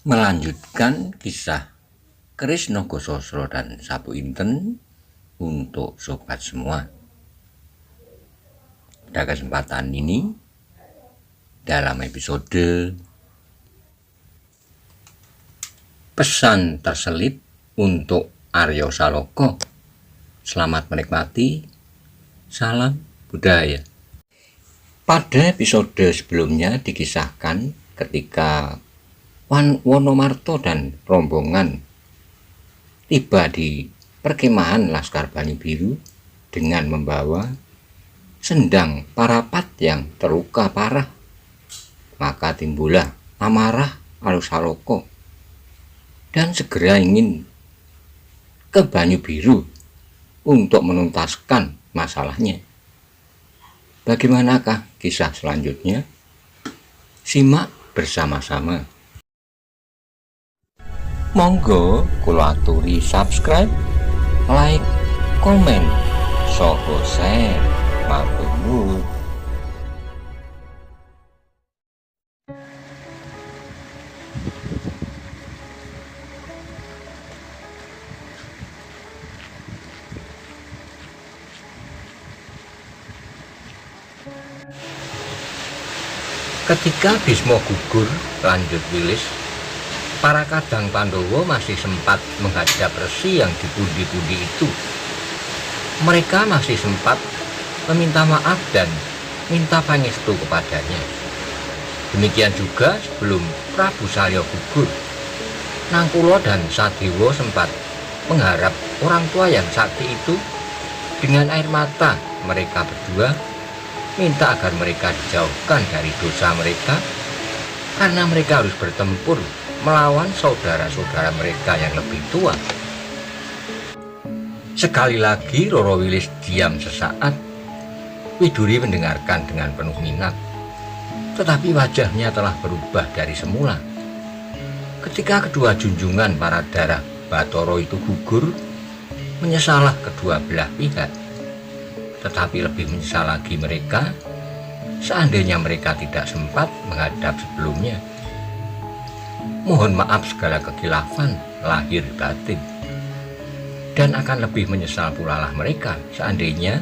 Melanjutkan kisah Keris Nogososro dan Sapu Inten untuk sobat semua. Pada kesempatan ini, dalam episode pesan terselip untuk Aryo Saloka. Selamat menikmati. Salam budaya. Pada episode sebelumnya dikisahkan ketika Wonomarto dan rombongan tiba di perkemahan Laskar Banyu Biru dengan membawa sendang parapat yang terluka parah. Maka timbullah amarah Aryo Saloka dan segera ingin ke Banyu Biru untuk menuntaskan masalahnya. Bagaimanakah kisah selanjutnya? Simak bersama-sama. Monggo kula aturi subscribe, like, komen, saha share. Matur nuwun. Ketika Bisma gugur, lanjut Wilis, para kadang Pandawa masih sempat menghadap Resi yang dipundi-pundi itu. Mereka masih sempat meminta maaf dan minta pangestu kepadanya. Demikian juga sebelum Prabu Salya gugur, Nangkula dan Sadewa sempat mengharap orang tua yang sakti itu. Dengan air mata mereka berdua minta agar mereka dijauhkan dari dosa mereka, karena mereka harus bertempur melawan saudara-saudara mereka yang lebih tua. Sekali lagi Roro Wilis diam sesaat. Widuri mendengarkan dengan penuh minat, tetapi wajahnya telah berubah dari semula. Ketika kedua junjungan para darah Bathara itu gugur, menyesalah kedua belah pihak. Tetapi lebih menyesal lagi mereka seandainya mereka tidak sempat menghadap sebelumnya. Mohon maaf segala kekhilafan lahir batin. Dan akan lebih menyesal pula lah mereka seandainya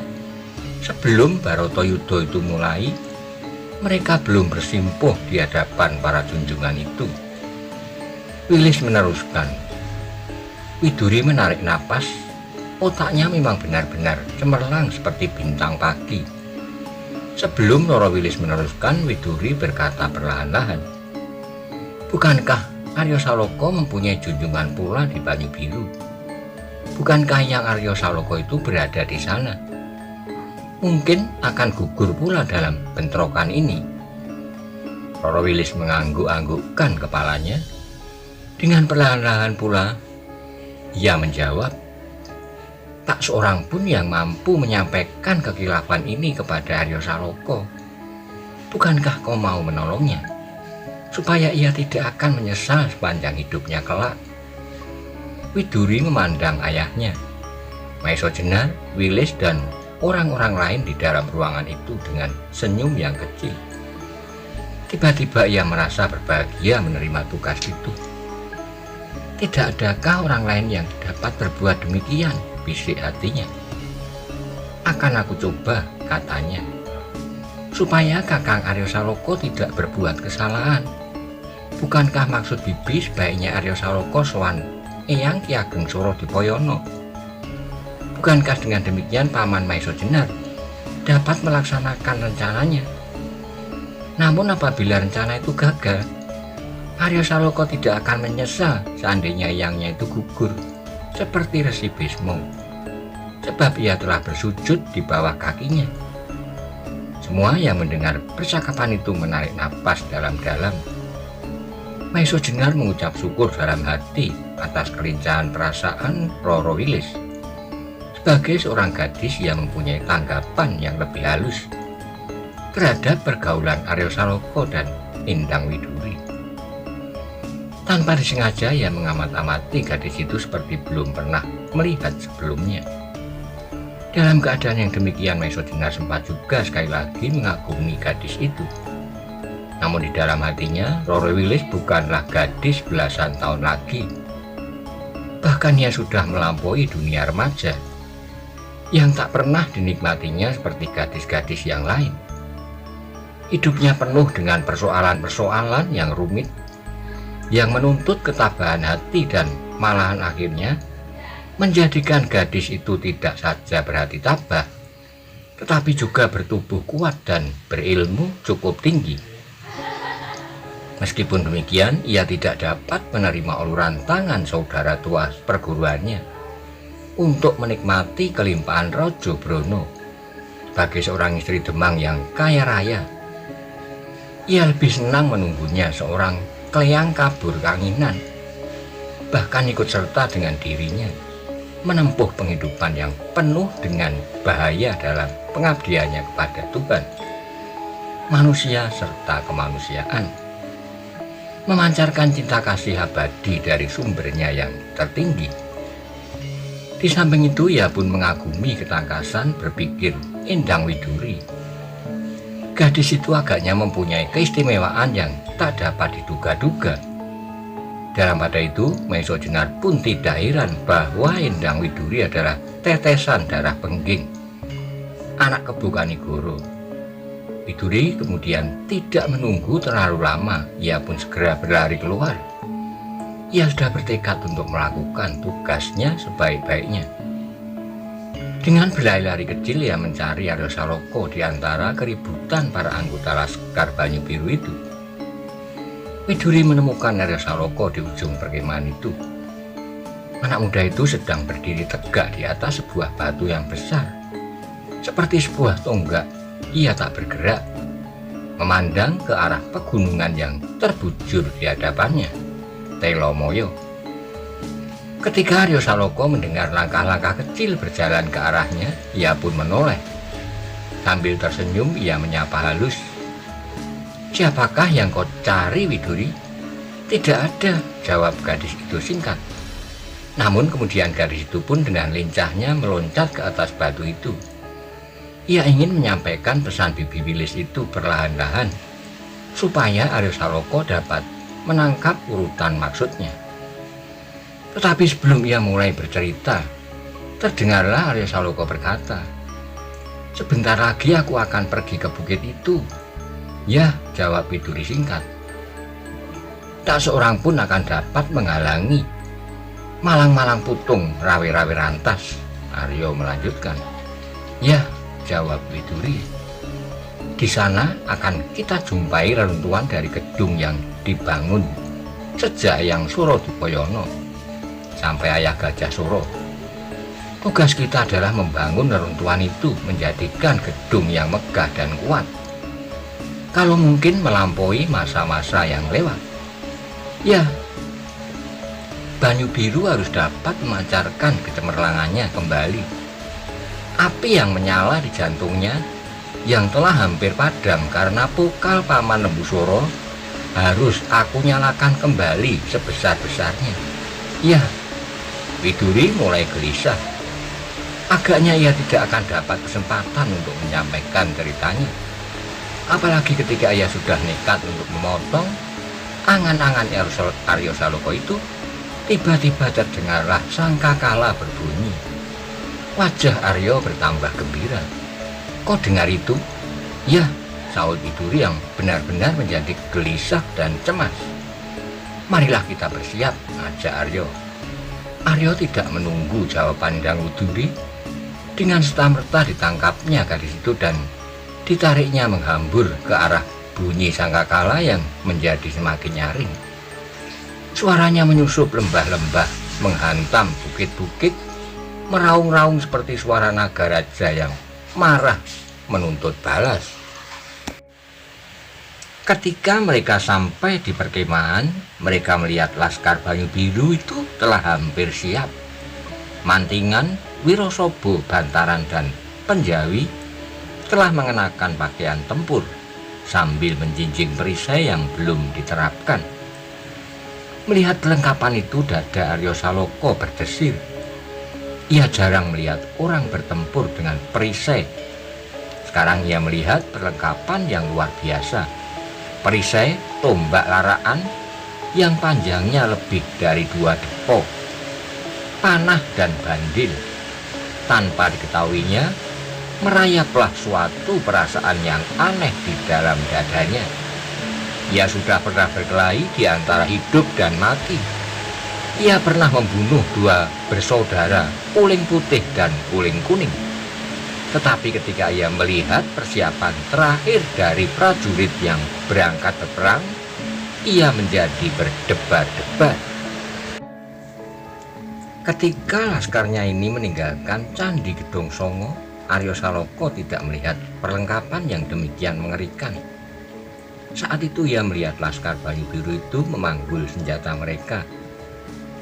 sebelum Bharatayuddha itu mulai, mereka belum bersimpuh di hadapan para junjungan itu. Wilis meneruskan. Widuri menarik napas. Otaknya memang benar-benar cemerlang seperti bintang pagi. Sebelum Roro Wilis meneruskan, Widuri berkata perlahan-lahan, "Bukankah Aryo Saloka mempunyai junjungan pula di Banyu Biru? Bukankah yang Aryo Saloka itu berada di sana? Mungkin akan gugur pula dalam bentrokan ini." Roro Wilis mengangguk-anggukkan kepalanya. Dengan perlahan-lahan pula ia menjawab, "Tak seorang pun yang mampu menyampaikan kekhilafan ini kepada Aryo Saloka. Bukankah kau mau menolongnya, supaya ia tidak akan menyesal sepanjang hidupnya kelak?" Widuri memandang ayahnya, Maesa Jenar, Wilis, dan orang-orang lain di dalam ruangan itu dengan senyum yang kecil. Tiba-tiba ia merasa berbahagia menerima tugas itu. "Tidak adakah orang lain yang dapat berbuat demikian?" bisik hatinya. "Akan aku coba," katanya, "supaya Kakang Aryo Saloka tidak berbuat kesalahan. Bukankah maksud bibi sebaiknya Aryo Saloka sowan Eyang Ki Ageng Sora Dipoyono? Bukankah dengan demikian Paman Maesa Jenar dapat melaksanakan rencananya? Namun apabila rencana itu gagal, Aryo Saloka tidak akan menyesal seandainya eyangnya itu gugur seperti Resi Bisma, sebab ia telah bersujud di bawah kakinya." Semua yang mendengar percakapan itu menarik napas dalam-dalam. Maesa Jenar mengucap syukur dalam hati atas kelincahan perasaan Roro Wilis sebagai seorang gadis yang mempunyai tanggapan yang lebih halus terhadap pergaulan Aryo Saloka dan Endang Widuri. Tanpa disengaja ia mengamat-amati gadis itu seperti belum pernah melihat sebelumnya. Dalam keadaan yang demikian, Maesa Jenar sempat juga sekali lagi mengagumi gadis itu. Namun di dalam hatinya, Roro Wilis bukanlah gadis belasan tahun lagi. Bahkan ia sudah melampaui dunia remaja yang tak pernah dinikmatinya seperti gadis-gadis yang lain. Hidupnya penuh dengan persoalan-persoalan yang rumit, yang menuntut ketabahan hati dan malahan akhirnya menjadikan gadis itu tidak saja berhati tabah, tetapi juga bertubuh kuat dan berilmu cukup tinggi. Meskipun demikian, ia tidak dapat menerima uluran tangan saudara tua perguruannya untuk menikmati kelimpahan Raja Brono. Sebagai seorang istri Demang yang kaya raya, ia lebih senang menunggunya seorang kleyang kabur kanginan, bahkan ikut serta dengan dirinya menempuh penghidupan yang penuh dengan bahaya dalam pengabdiannya kepada Tuhan, manusia serta kemanusiaan, memancarkan cinta kasih abadi dari sumbernya yang tertinggi. Di samping itu ia pun mengagumi ketangkasan berpikir Endang Widuri. Gadis itu agaknya mempunyai keistimewaan yang tak dapat diduga-duga. Dalam pada itu, Maiso Jenar pun tidak heran bahwa Endang Widuri adalah tetesan darah Pengging, anak Kebu Kanigoro. Widuri kemudian tidak menunggu terlalu lama, ia pun segera berlari keluar. Ia sudah bertekad untuk melakukan tugasnya sebaik-baiknya. Dengan berlari-lari kecil, ia mencari Aryo Saloka di antara keributan para anggota Laskar Banyu Biru itu. Widuri menemukan Aryo Saloka di ujung perkemahan itu. Anak muda itu sedang berdiri tegak di atas sebuah batu yang besar, seperti sebuah tonggak. Ia tak bergerak, memandang ke arah pegunungan yang terbujur di hadapannya, Telomoyo. Ketika Aryo Saloka mendengar langkah-langkah kecil berjalan ke arahnya, ia pun menoleh. Sambil tersenyum, ia menyapa halus. "Siapakah yang kau cari, Widuri?" "Tidak ada," jawab gadis itu singkat. Namun kemudian gadis itu pun dengan lincahnya meloncat ke atas batu itu. Ia ingin menyampaikan pesan Bibi Wilis itu perlahan-lahan, supaya Aryo Saloka dapat menangkap urutan maksudnya. Tetapi sebelum ia mulai bercerita, terdengarlah Aryo Saloka berkata, "Sebentar lagi aku akan pergi ke bukit itu." "Ya," jawab Widuri singkat. "Tak seorang pun akan dapat menghalangi. Malang-malang putung, rawe-rawe rantas," Aryo melanjutkan. "Ya," jawab Widuri. "Di sana akan kita jumpai reruntuhan dari gedung yang dibangun sejak Eyang Suro Dipoyono sampai Ayah Gajah Suro. Tugas kita adalah membangun reruntuhan itu, menjadikan gedung yang megah dan kuat. Kalau mungkin melampaui masa-masa yang lewat. Ya, Banyu Biru harus dapat memancarkan kecemerlangannya kembali. Api yang menyala di jantungnya yang telah hampir padam karena pokal Paman Lembu Suro harus aku nyalakan kembali sebesar-besarnya." "Ya," Widuri mulai gelisah. Agaknya ia tidak akan dapat kesempatan untuk menyampaikan ceritanya. Apalagi ketika ia sudah nekat untuk memotong angan-angan Aryo Saloka itu, tiba-tiba terdengarlah sangkakala berbunyi. Wajah Aryo bertambah gembira. "Kau dengar itu?" "Ya," saut Widuri yang benar-benar menjadi gelisah dan cemas. "Marilah kita bersiap," ajak Aryo. Aryo tidak menunggu jawaban Endang Widuri. Dengan serta-merta ditangkapnya gadis itu dan ditariknya menghambur ke arah bunyi sangkakala yang menjadi semakin nyaring. Suaranya menyusup lembah-lembah, menghantam bukit-bukit, meraung-raung seperti suara naga raja yang marah menuntut balas. Ketika mereka sampai di perkemahan, mereka melihat Laskar Banyu Biru itu telah hampir siap. Mantingan, Wirosobo, Bantaran, dan Penjawi telah mengenakan pakaian tempur sambil menjinjing perisai yang belum diterapkan. Melihat kelengkapan itu, dada Aryo Saloka berdesir. Ia jarang melihat orang bertempur dengan perisai. Sekarang ia melihat perlengkapan yang luar biasa, perisai tombak laraan yang panjangnya lebih dari 2 depo, panah dan bandil. Tanpa diketahuinya, merayaplah suatu perasaan yang aneh di dalam dadanya. Ia sudah pernah berkelahi di antara hidup dan mati. Ia pernah membunuh 2 bersaudara, Kuling Putih dan Kuling Kuning. Tetapi ketika ia melihat persiapan terakhir dari prajurit yang berangkat berperang, ia menjadi berdebar-debar. Ketika laskarnya ini meninggalkan Candi Gedong Songo, Aryo Saloka tidak melihat perlengkapan yang demikian mengerikan. Saat itu ia melihat laskar Banyu Biru itu memanggul senjata mereka,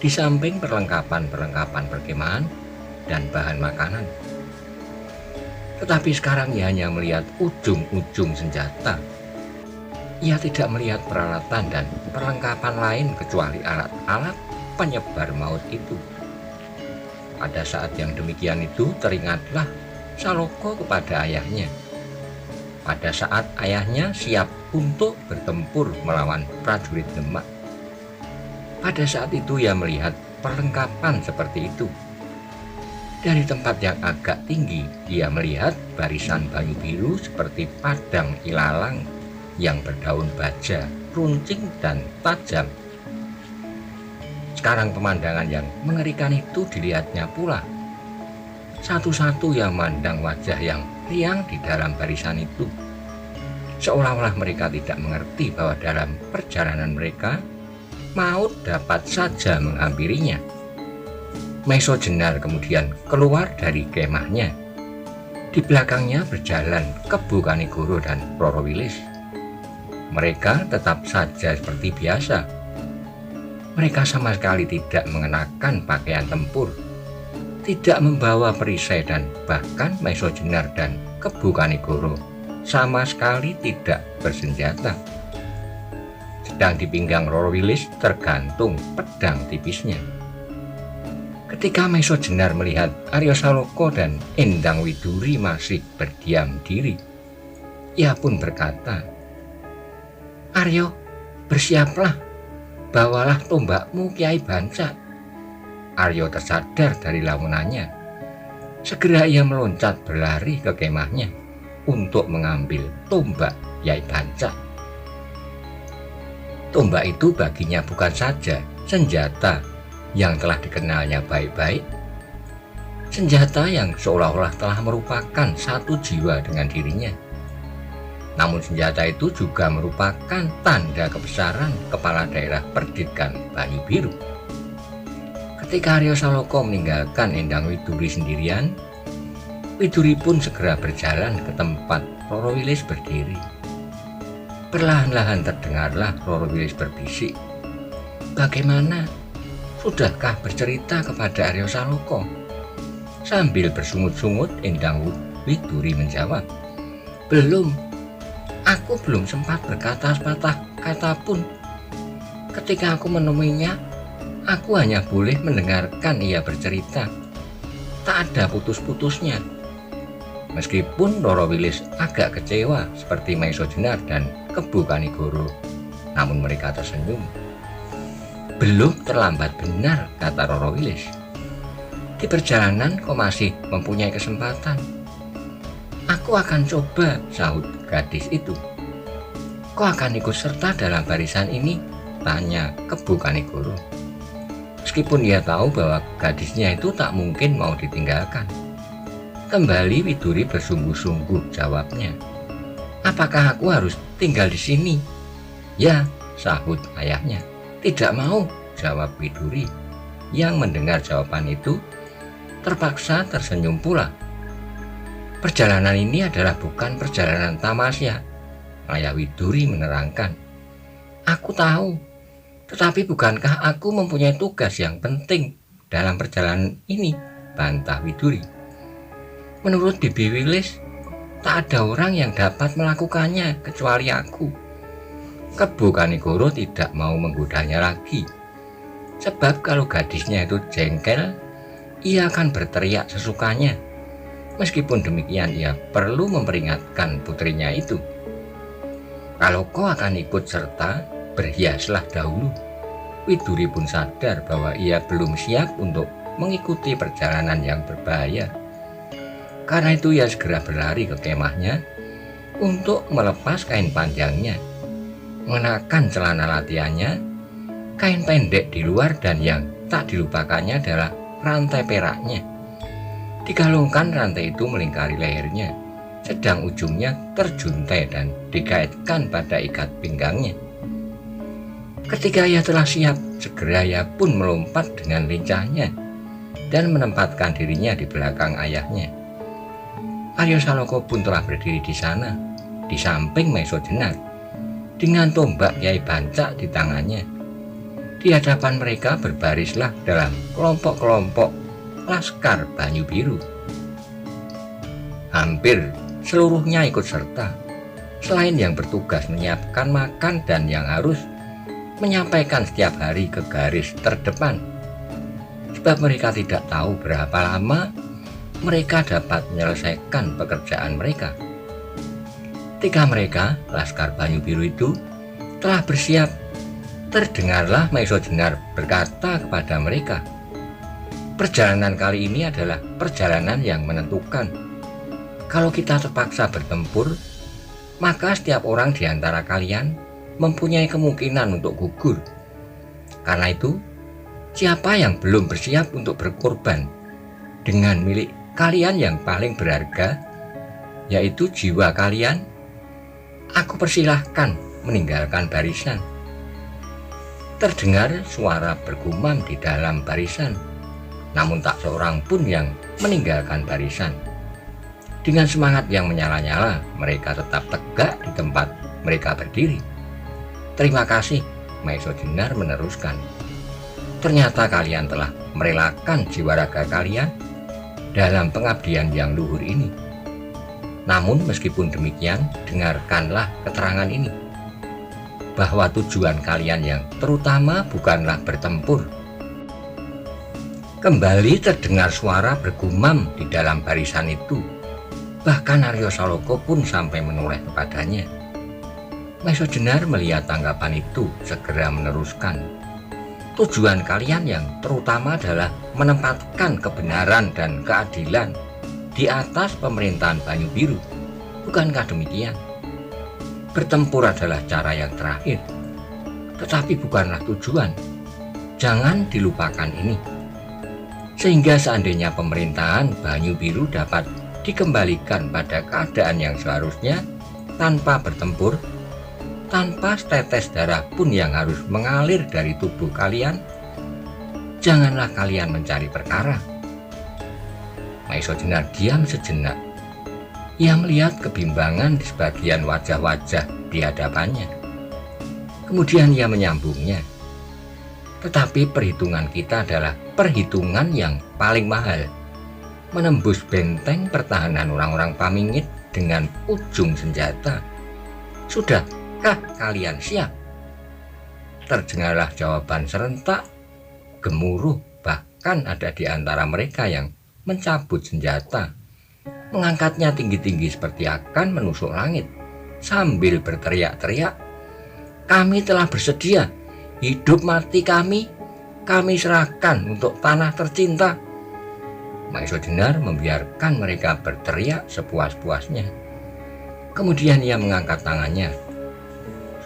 di samping perlengkapan-perlengkapan perkemahan dan bahan makanan. Tetapi sekarang ia hanya melihat ujung-ujung senjata. Ia tidak melihat peralatan dan perlengkapan lain kecuali alat-alat penyebar maut itu. Pada saat yang demikian itu teringatlah Saloka kepada ayahnya. Pada saat ayahnya siap untuk bertempur melawan prajurit Demak. Pada saat itu ia melihat perlengkapan seperti itu. Dari tempat yang agak tinggi, ia melihat barisan banyu biru seperti padang ilalang yang berdaun baja, runcing dan tajam. Sekarang pemandangan yang mengerikan itu dilihatnya pula. Satu-satu yang memandang wajah yang riang di dalam barisan itu. Seolah-olah mereka tidak mengerti bahwa dalam perjalanan mereka, maut dapat saja menghampirinya. Maiso Jenar kemudian keluar dari kemahnya. Di belakangnya berjalan Kebu Kanigoro dan Roro Wilis. Mereka tetap saja seperti biasa. Mereka sama sekali tidak mengenakan pakaian tempur, tidak membawa perisai, dan bahkan Maiso Jenar dan Kebu Kanigoro sama sekali tidak bersenjata. Sedang di pinggang Roro Wilis tergantung pedang tipisnya. Ketika Maiso Jenar melihat Aryo Saloka dan Endang Widuri masih berdiam diri, ia pun berkata, "Aryo, bersiaplah, bawalah tombakmu Kiai Banca." Aryo tersadar dari lamunannya. Segera ia meloncat berlari ke kemahnya untuk mengambil tombak Kiai Banca. Tombak itu baginya bukan saja senjata yang telah dikenalnya baik-baik, senjata yang seolah-olah telah merupakan satu jiwa dengan dirinya. Namun senjata itu juga merupakan tanda kebesaran kepala daerah Perdikan Banyu Biru. Ketika Aryo Saloka meninggalkan Endang Widuri sendirian, Widuri pun segera berjalan ke tempat Roro Wilis berdiri. Perlahan-lahan terdengarlah Roro Wilis berbisik, "Bagaimana? Sudahkah bercerita kepada Aryo Saloka?" Sambil bersungut-sungut Endang Widuri menjawab, "Belum. Aku belum sempat berkata sepatah kata pun. Ketika aku menemuinya, aku hanya boleh mendengarkan ia bercerita. Tak ada putus-putusnya." Meskipun Roro Wilis agak kecewa seperti Maiso Jenar dan Kebu Kanigoro, namun mereka tersenyum. "Belum terlambat benar," kata Roro Wilis. "Di perjalanan kau masih mempunyai kesempatan." "Aku akan coba," sahut gadis itu. "Kau akan ikut serta dalam barisan ini?" tanya Kebu Kanigoro. Meskipun ia tahu bahwa gadisnya itu tak mungkin mau ditinggalkan. Kembali Widuri bersungguh-sungguh jawabnya. "Apakah aku harus tinggal di sini?" "Ya," sahut ayahnya. "Tidak mau," jawab Widuri. Yang mendengar jawaban itu terpaksa tersenyum pula. "Perjalanan ini adalah bukan perjalanan tamasya," ayah Widuri menerangkan. "Aku tahu, tetapi bukankah aku mempunyai tugas yang penting dalam perjalanan ini?" bantah Widuri. "Menurut Bibi Wilis, tak ada orang yang dapat melakukannya kecuali aku." Kebu Kanigoro tidak mau menggodanya lagi, sebab kalau gadisnya itu jengkel, ia akan berteriak sesukanya. Meskipun demikian, ia perlu memperingatkan putrinya itu. Kalau kau akan ikut serta, berhiaslah dahulu. Widuri pun sadar bahwa ia belum siap untuk mengikuti perjalanan yang berbahaya. Karena itu ia segera berlari ke kemahnya untuk melepas kain panjangnya, mengenakan celana latihannya, kain pendek di luar, dan yang tak dilupakannya adalah rantai peraknya. Digalungkan rantai itu melingkari lehernya, sedang ujungnya terjuntai dan dikaitkan pada ikat pinggangnya. Ketika ia telah siap, segera ia pun melompat dengan lincahnya dan menempatkan dirinya di belakang ayahnya. Aryo Saloka pun telah berdiri di sana, di samping Maesa Jenar, dengan tombak Kyai Bancak di tangannya. Di hadapan mereka berbarislah dalam kelompok-kelompok laskar Banyu Biru. Hampir seluruhnya ikut serta, selain yang bertugas menyiapkan makan dan yang harus menyampaikan setiap hari ke garis terdepan, sebab mereka tidak tahu berapa lama mereka dapat menyelesaikan pekerjaan mereka. Ketika mereka, Laskar Banyu Biru itu, telah bersiap, terdengarlah Maesa Jenar berkata kepada mereka, "Perjalanan kali ini adalah perjalanan yang menentukan. Kalau kita terpaksa bertempur, maka setiap orang di antara kalian mempunyai kemungkinan untuk gugur. Karena itu, siapa yang belum bersiap untuk berkorban dengan milik kalian yang paling berharga, yaitu jiwa kalian, aku persilahkan meninggalkan barisan." Terdengar suara bergumam di dalam barisan, namun tak seorang pun yang meninggalkan barisan. Dengan semangat yang menyala-nyala, mereka tetap tegak di tempat mereka berdiri. "Terima kasih," Maesa Jenar meneruskan. "Ternyata kalian telah merelakan jiwa raga kalian dalam pengabdian yang luhur ini. Namun meskipun demikian, dengarkanlah keterangan ini, bahwa tujuan kalian yang terutama bukanlah bertempur." Kembali terdengar suara bergumam di dalam barisan itu. Bahkan Aryo Saloka pun sampai menoleh kepadanya. Maesa Jenar melihat tanggapan itu, segera meneruskan, "Tujuan kalian yang terutama adalah menempatkan kebenaran dan keadilan di atas pemerintahan Banyu Biru. Bukankah demikian? Bertempur adalah cara yang terakhir, tetapi bukanlah tujuan. Jangan dilupakan ini. Sehingga seandainya pemerintahan Banyu Biru dapat dikembalikan pada keadaan yang seharusnya, tanpa bertempur, tanpa setetes darah pun yang harus mengalir dari tubuh kalian, janganlah kalian mencari perkara." Maesa Jenar diam sejenak. Ia melihat kebimbangan di sebagian wajah-wajah di hadapannya. Kemudian ia menyambungnya, "Tetapi perhitungan kita adalah perhitungan yang paling mahal. Menembus benteng pertahanan orang-orang Pamingit dengan ujung senjata. Sudahkah kalian siap?" Terdengarlah jawaban serentak, gemuruh, bahkan ada di antara mereka yang mencabut senjata, mengangkatnya tinggi-tinggi seperti akan menusuk langit, sambil berteriak-teriak, "Kami telah bersedia, hidup mati kami serahkan untuk tanah tercinta." Maesa Jenar membiarkan mereka berteriak sepuas-puasnya. Kemudian ia mengangkat tangannya.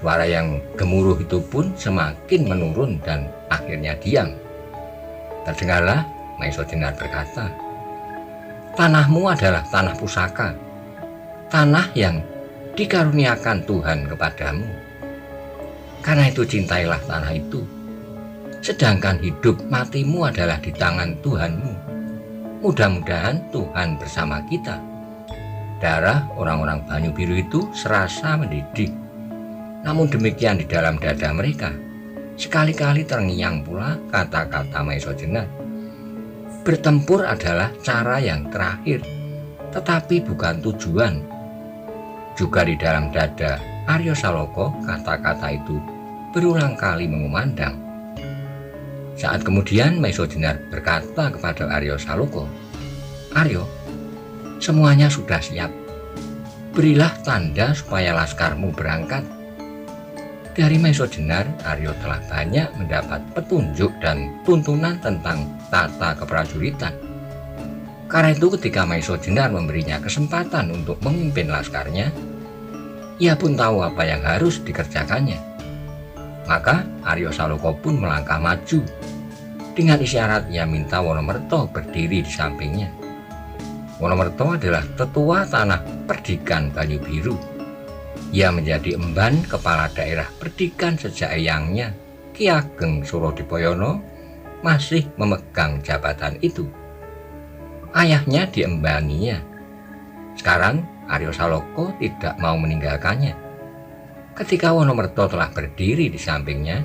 Suara yang gemuruh itu pun semakin menurun dan akhirnya diam. Terdengarlah Maesa Jenar berkata, "Tanahmu adalah tanah pusaka, tanah yang dikaruniakan Tuhan kepadamu. Karena itu cintailah tanah itu. Sedangkan hidup matimu adalah di tangan Tuhanmu. Mudah-mudahan Tuhan bersama kita." Darah orang-orang Banyu Biru itu serasa mendidih. Namun demikian di dalam dada mereka, sekali-kali terngiang pula kata-kata Maesa Jenar. Bertempur adalah cara yang terakhir, tetapi bukan tujuan. Juga di dalam dada Aryo Saloka, kata-kata itu berulang kali mengumandang. Saat kemudian Maesa Jenar berkata kepada Aryo Saloka, "Aryo, semuanya sudah siap. Berilah tanda supaya laskarmu berangkat." Dari Maiso Jenar, Aryo telah banyak mendapat petunjuk dan tuntunan tentang tata keprajuritan. Karena itu ketika Maiso Jenar memberinya kesempatan untuk memimpin laskarnya, ia pun tahu apa yang harus dikerjakannya. Maka Aryo Saloka pun melangkah maju. Dengan isyarat ia minta Wonomerto berdiri di sampingnya. Wonomerto adalah tetua tanah Perdikan Banyu Biru. Ia menjadi emban kepala daerah Perdikan sejak eyangnya, Ki Ageng Surodipoyono, masih memegang jabatan itu. Ayahnya diembaninya. Sekarang Aryo Saloka tidak mau meninggalkannya. Ketika Wonomerto telah berdiri di sampingnya,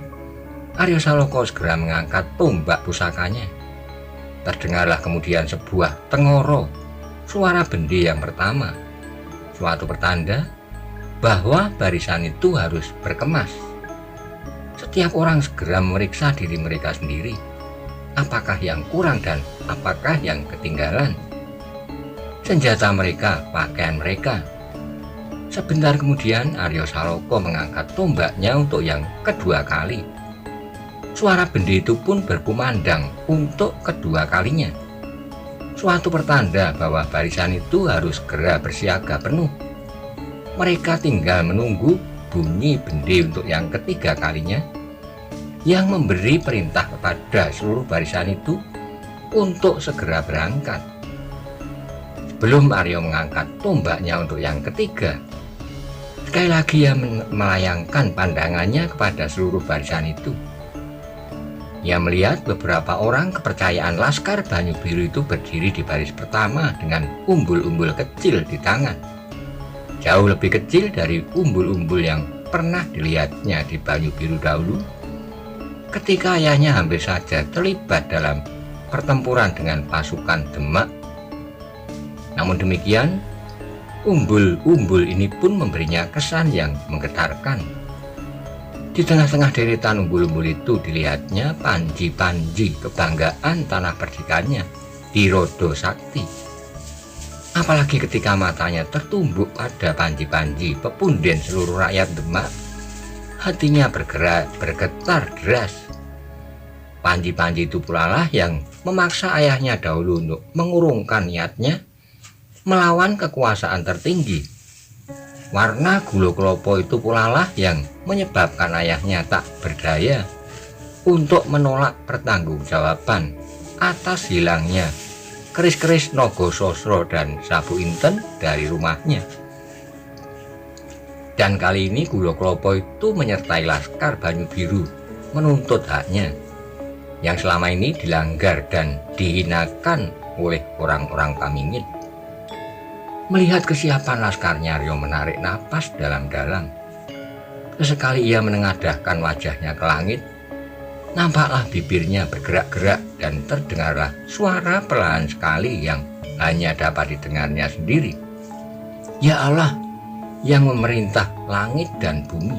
Aryo Saloka segera mengangkat tombak pusakanya. Terdengarlah kemudian sebuah tengoro, suara bendi yang pertama, suatu pertanda bahwa barisan itu harus berkemas. Setiap orang segera memeriksa diri mereka sendiri. Apakah yang kurang dan apakah yang ketinggalan? Senjata mereka, pakaian mereka. Sebentar kemudian Aryo Saloka mengangkat tombaknya untuk yang kedua kali. Suara bendi itu pun berkumandang untuk kedua kalinya. Suatu pertanda bahwa barisan itu harus segera bersiaga penuh. Mereka tinggal menunggu bunyi bendi untuk yang ketiga kalinya, yang memberi perintah kepada seluruh barisan itu untuk segera berangkat. Sebelum Aryo mengangkat tombaknya untuk yang ketiga, sekali lagi ia melayangkan pandangannya kepada seluruh barisan itu. Ia melihat beberapa orang kepercayaan Laskar Banyu Biru itu berdiri di baris pertama dengan umbul-umbul kecil di tangan. Jauh lebih kecil dari umbul-umbul yang pernah dilihatnya di Banyu Biru dahulu, ketika ayahnya hampir saja terlibat dalam pertempuran dengan pasukan Demak. Namun demikian, umbul-umbul ini pun memberinya kesan yang menggetarkan. Di tengah-tengah deretan umbul-umbul itu dilihatnya panji-panji kebanggaan tanah perdikannya di Rodo Sakti. Apalagi ketika matanya tertumbuk pada panji-panji pepunden seluruh rakyat Demak, hatinya bergetar deras. Panji-panji itu pula lah yang memaksa ayahnya dahulu untuk mengurungkan niatnya melawan kekuasaan tertinggi. Warna Gulo Klopo itu pula lah yang menyebabkan ayahnya tak berdaya untuk menolak pertanggungjawaban atas hilangnya keris-keris Nogo Sosro dan Sabu Inten dari rumahnya. Dan kali ini Gulo Klopo itu menyertai Laskar Banyu Biru menuntut haknya yang selama ini dilanggar dan dihinakan oleh orang-orang Kamingin. Melihat kesiapan laskarnya, Aryo menarik napas dalam-dalam. Sesekali ia menengadahkan wajahnya ke langit. Nampaklah bibirnya bergerak-gerak dan terdengarlah suara perlahan sekali yang hanya dapat didengarnya sendiri. Ya Allah yang memerintah langit dan bumi,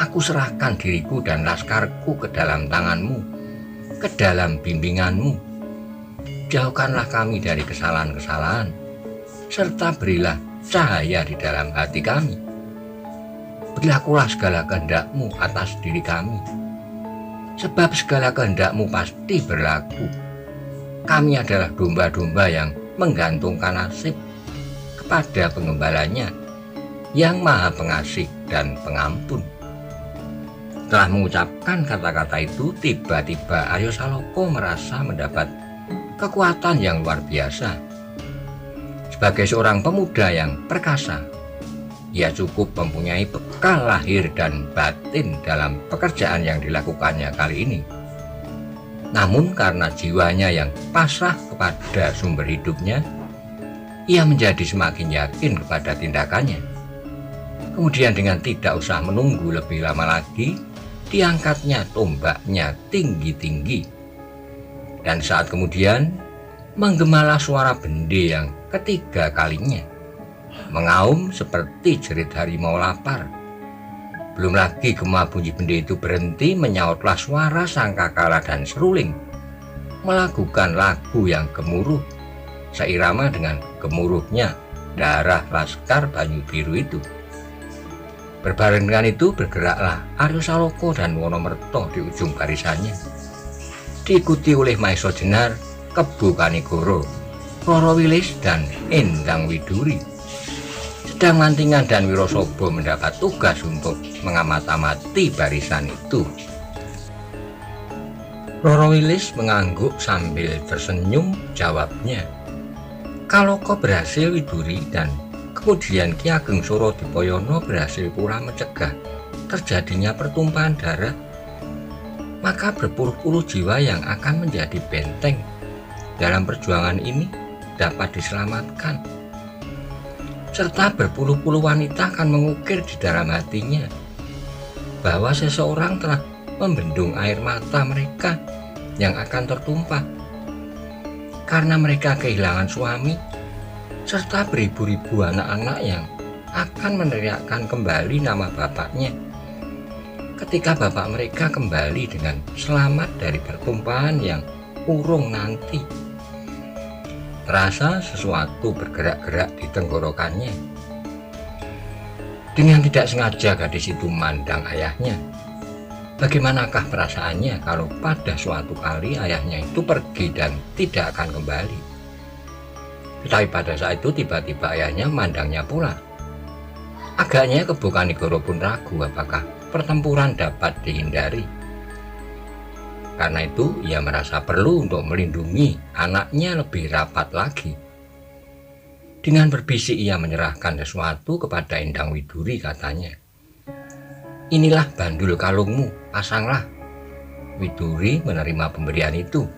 aku serahkan diriku dan laskarku ke dalam tanganmu, ke dalam bimbinganmu. Jauhkanlah kami dari kesalahan-kesalahan, serta berilah cahaya di dalam hati kami. Berlakulah segala kehendakmu atas diri kami, sebab segala kehendakmu pasti berlaku. Kami adalah domba-domba yang menggantungkan nasib kepada pengembalanya yang maha pengasih dan pengampun. Setelah mengucapkan kata-kata itu, tiba-tiba Aryo Saloka merasa mendapat kekuatan yang luar biasa. Sebagai seorang pemuda yang perkasa, ia cukup mempunyai bekal lahir dan batin dalam pekerjaan yang dilakukannya kali ini. Namun karena jiwanya yang pasrah kepada sumber hidupnya, ia menjadi semakin yakin kepada tindakannya. Kemudian dengan tidak usah menunggu lebih lama lagi, diangkatnya tombaknya tinggi-tinggi. Dan saat kemudian menggemalah suara bendi yang ketiga kalinya, mengaum seperti jerit harimau lapar. Belum lagi gema bunyi bendi itu berhenti, menyautlah suara sangkakala dan seruling, melakukan lagu yang gemuruh seirama dengan gemuruhnya darah Laskar Banyu Biru itu. Berbareng dengan itu bergeraklah Arya Saloka dan Wonomerta di ujung barisannya, diikuti oleh Maesa Jenar, Kebo Kanigoro, Rara Wilis dan Endang Widuri. Sedang Mantingan dan Wirasaba mendapat tugas untuk mengamat-amati barisan itu. Rara Wilis mengangguk sambil tersenyum, jawabnya, "Kalau kau berhasil, Widuri, dan kemudian Ki Ageng Suradipoyono berhasil pula mencegah terjadinya pertumpahan darah, maka berpuluh-puluh jiwa yang akan menjadi benteng dalam perjuangan ini dapat diselamatkan. Serta berpuluh-puluh wanita akan mengukir di dalam hatinya bahwa seseorang telah membendung air mata mereka yang akan tertumpah karena mereka kehilangan suami, serta beribu-ribu anak-anak yang akan meneriakkan kembali nama bapaknya ketika bapak mereka kembali dengan selamat dari pertumpahan yang urung nanti." Terasa sesuatu bergerak-gerak di tenggorokannya. Dengan tidak sengaja gadis itu memandang ayahnya. Bagaimanakah perasaannya kalau pada suatu kali ayahnya itu pergi dan tidak akan kembali? Tetapi pada saat itu tiba-tiba ayahnya memandangnya pula. Agaknya Kebo Kanigoro pun ragu apakah pertempuran dapat dihindari. Karena itu ia merasa perlu untuk melindungi anaknya lebih rapat lagi. Dengan berbisik ia menyerahkan sesuatu kepada Endang Widuri, katanya, "Inilah bandul kalungmu, pasanglah." Widuri menerima pemberian itu.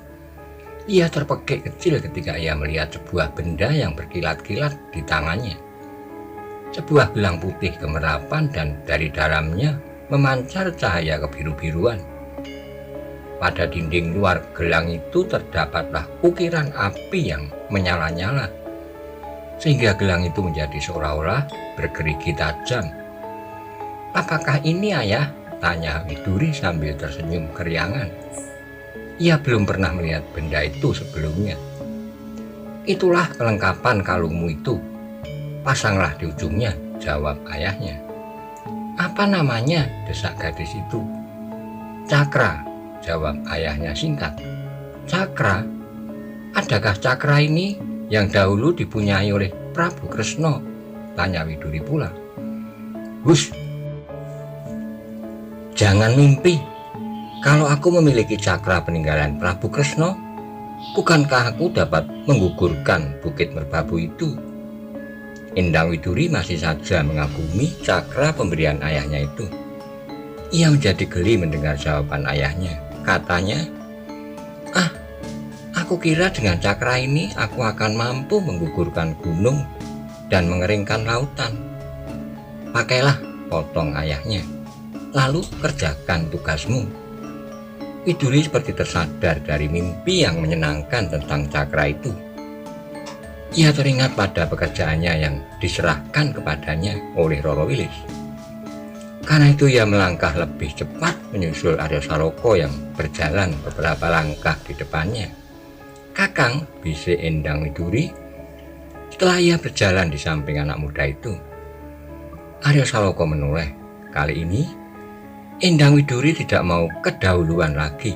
Ia terpekik kecil ketika ia melihat sebuah benda yang berkilat-kilat di tangannya. Sebuah gelang putih kemerapan dan dari dalamnya memancar cahaya kebiru-biruan. Pada dinding luar gelang itu terdapatlah ukiran api yang menyala-nyala, sehingga gelang itu menjadi seolah-olah bergerigi tajam. "Apakah ini, Ayah?" tanya Widuri sambil tersenyum keriangan. Ia belum pernah melihat benda itu sebelumnya. "Itulah kelengkapan kalungmu itu. Pasanglah di ujungnya," jawab ayahnya. "Apa namanya?" desak gadis itu. "Cakra," jawab ayahnya singkat. "Cakra? Adakah cakra ini yang dahulu dipunyai oleh Prabu Kresna?" tanya Widuri pula. "Hush, jangan mimpi. Kalau aku memiliki cakra peninggalan Prabu Kresna, bukankah aku dapat menggugurkan Bukit Merbabu itu?" Endang Widuri masih saja mengagumi cakra pemberian ayahnya itu. Ia menjadi geli mendengar jawaban ayahnya. Katanya, aku kira dengan cakra ini aku akan mampu menggugurkan gunung dan mengeringkan lautan." "Pakailah," potong ayahnya, "lalu kerjakan tugasmu." Widuri seperti tersadar dari mimpi yang menyenangkan tentang cakra itu. Ia teringat pada pekerjaannya yang diserahkan kepadanya oleh Rara Wilis. Karena itu ia melangkah lebih cepat menyusul Arya Saloka yang berjalan beberapa langkah di depannya. "Kakang," bisik Endang Widuri setelah ia berjalan di samping anak muda itu. Arya Saloka menoleh. Kali ini Endang Widuri tidak mau kedahuluan lagi,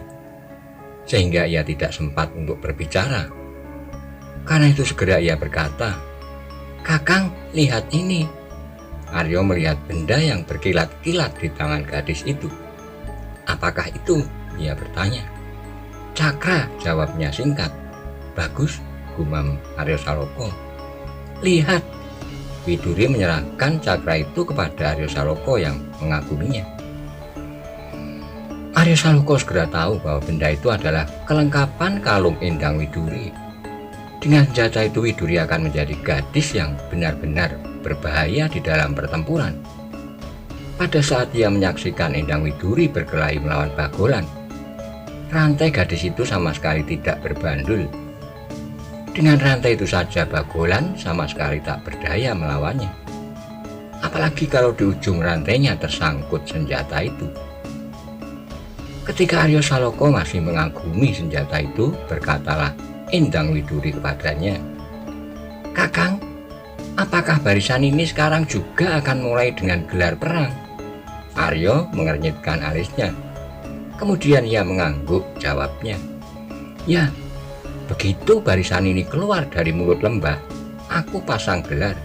sehingga ia tidak sempat untuk berbicara. Karena itu segera ia berkata, "Kakang, lihat ini." Arya melihat benda yang berkilat-kilat di tangan gadis itu. "Apakah itu?" ia bertanya. "Cakra," jawabnya singkat. "Bagus," gumam Arya Saloka. "Lihat." Widuri menyerahkan cakra itu kepada Arya Saloka yang mengaguminya. Arya Saloka segera tahu bahwa benda itu adalah kelengkapan kalung Endang Widuri. Dengan senjata itu Widuri akan menjadi gadis yang benar-benar berbahaya di dalam pertempuran. Pada saat ia menyaksikan Endang Widuri berkelahi melawan Bagolan, rantai gadis itu sama sekali tidak berbandul. Dengan rantai itu saja Bagolan sama sekali tak berdaya melawannya. Apalagi kalau di ujung rantainya tersangkut senjata itu. Ketika Arya Saloka masih mengagumi senjata itu, berkatalah Endang Widuri kepadanya, "Kakang, apakah barisan ini sekarang juga akan mulai dengan gelar perang?" Aryo mengernyitkan alisnya. Kemudian ia mengangguk, jawabnya. Ya, begitu barisan ini keluar dari mulut lembah, aku pasang gelar.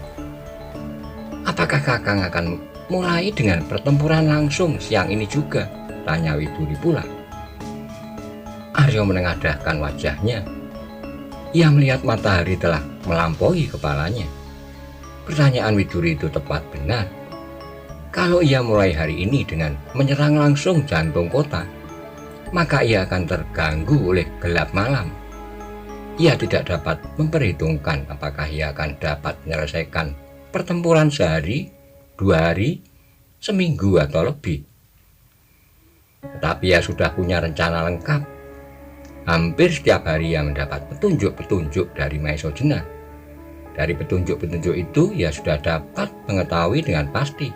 Apakah Kakang akan mulai dengan pertempuran langsung siang ini juga? Tanya Widuri pula. Aryo menengadahkan wajahnya. Ia melihat matahari telah melampaui kepalanya. Pertanyaan Widuri itu tepat benar. Kalau ia mulai hari ini dengan menyerang langsung jantung kota, maka ia akan terganggu oleh gelap malam. Ia tidak dapat memperhitungkan apakah ia akan dapat menyelesaikan pertempuran sehari, 2 hari, seminggu atau lebih. Tetapi ia sudah punya rencana lengkap. Hampir setiap hari ia mendapat petunjuk-petunjuk dari Maesojena. Dari petunjuk-petunjuk itu ia sudah dapat mengetahui dengan pasti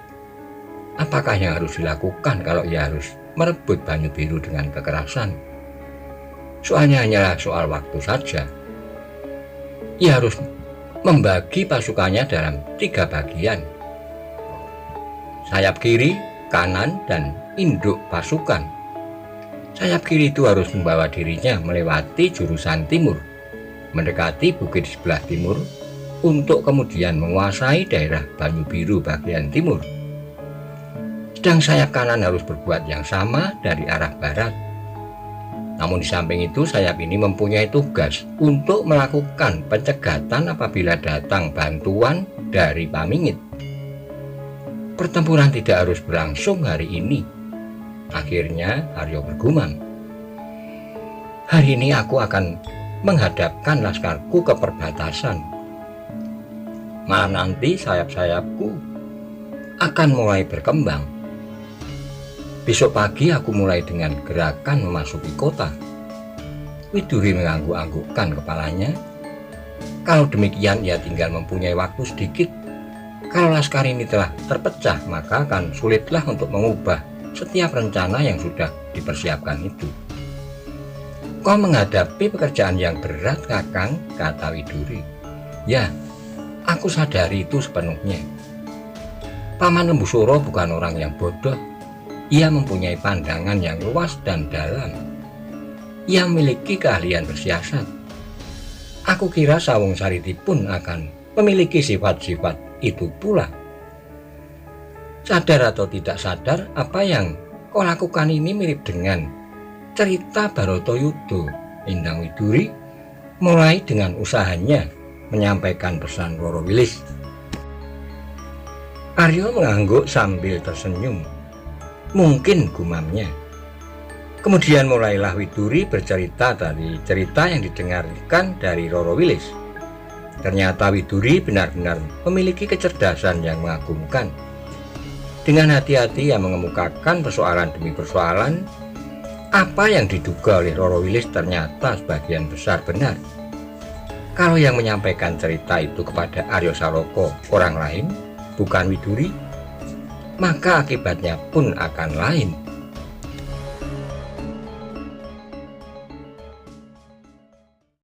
apakah yang harus dilakukan kalau ia harus merebut Banyu Biru dengan kekerasan. Soalnya hanyalah soal waktu saja. Ia harus membagi pasukannya dalam 3 bagian. Sayap kiri, kanan, dan induk pasukan. Sayap kiri itu harus membawa dirinya melewati jurusan timur, mendekati bukit di sebelah timur, untuk kemudian menguasai daerah Banyu Biru bagian timur. Sedang sayap kanan harus berbuat yang sama dari arah barat. Namun di samping itu sayap ini mempunyai tugas untuk melakukan pencegatan apabila datang bantuan dari Pamingit. Pertempuran tidak harus berlangsung hari ini. Akhirnya Aryo bergumam. Hari ini aku akan menghadapkan laskarku ke perbatasan. Malam nanti sayap-sayapku akan mulai berkembang. Besok pagi aku mulai dengan gerakan memasuki kota. Widuri mengangguk-anggukkan kepalanya. Kalau demikian ia tinggal mempunyai waktu sedikit. Kalau laskar ini telah terpecah, maka akan sulitlah untuk mengubah setiap rencana yang sudah dipersiapkan itu. Kau menghadapi pekerjaan yang berat, Kakang, kata Widuri. Ya, aku sadari itu sepenuhnya. Paman Lembusuro bukan orang yang bodoh. Ia mempunyai pandangan yang luas dan dalam. Ia memiliki keahlian bersiasat. Aku kira Sawung Sariti pun akan memiliki sifat-sifat itu pula. Sadar atau tidak sadar, apa yang kau lakukan ini mirip dengan cerita Baratoyudo. Endang Widuri mulai dengan usahanya menyampaikan pesan Roro Wilis. Aryo mengangguk sambil tersenyum. Mungkin, gumamnya. Kemudian mulailah Widuri bercerita dari cerita yang didengarkan dari Roro Wilis. Ternyata Widuri benar-benar memiliki kecerdasan yang mengagumkan. Dengan hati-hati ia mengemukakan persoalan demi persoalan. Apa yang diduga oleh Roro Wilis ternyata sebagian besar benar. Kalau yang menyampaikan cerita itu kepada Aryo Saloko orang lain, bukan Widuri, maka akibatnya pun akan lain.